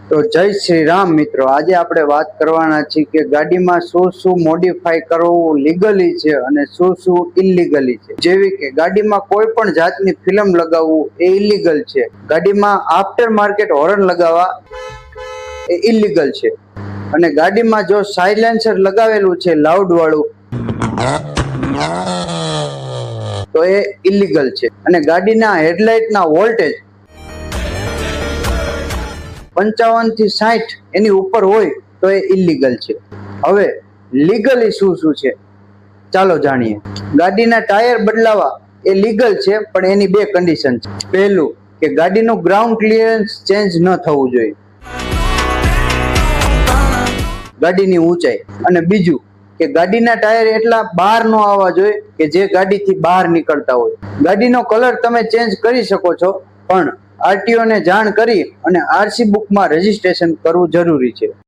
તો જય શ્રી રામ મિત્રો, આજે આપણે વાત કરવાના છીએ કે ગાડીમાં શું મોડિફાઈ કરવું લીગલી છે અને શું ઇલીગલી છે। જેવી કે ગાડીમાં કોઈ પણ જાતની ફિલ્મ લગાવવું એ ઇલીગલ છે, ગાડીમાં આફ્ટર માર્કેટ હોર્ન લગાવવા એ ઇલીગલ છે, અને ગાડીમાં જો સાયલેન્સર લગાવેલું છે લાઉડ વાળું તો એ ઇલીગલ છે, અને ગાડીના હેડલાઇટના વોલ્ટેજ 55 થી 60 એની ઉપર હોય તો એ ઇલીગલ છે। હવે લીગલી શું છે ચાલો જાણીએ। ગાડીના ટાયર બદલાવા એ લીગલ છે, પણ એની બે કન્ડિશન છે। પહેલું કે ગાડીનું ગ્રાઉન્ડ ક્લિયરન્સ ચેન્જ ન થવું જોઈએ, ગાડીની ઊંચાઈ, અને બીજું કે ગાડીના ટાયર એટલા બહાર ન આવવા જોઈએ કે જે ગાડીથી બહાર નીકળતા હોય। ગાડીનો કલર તમે ચેન્જ કરી શકો છો, પણ આરટીઓ ને જાણ કરી અને આરસી બુકમાં રજીસ્ટ્રેશન કરવું જરૂરી છે।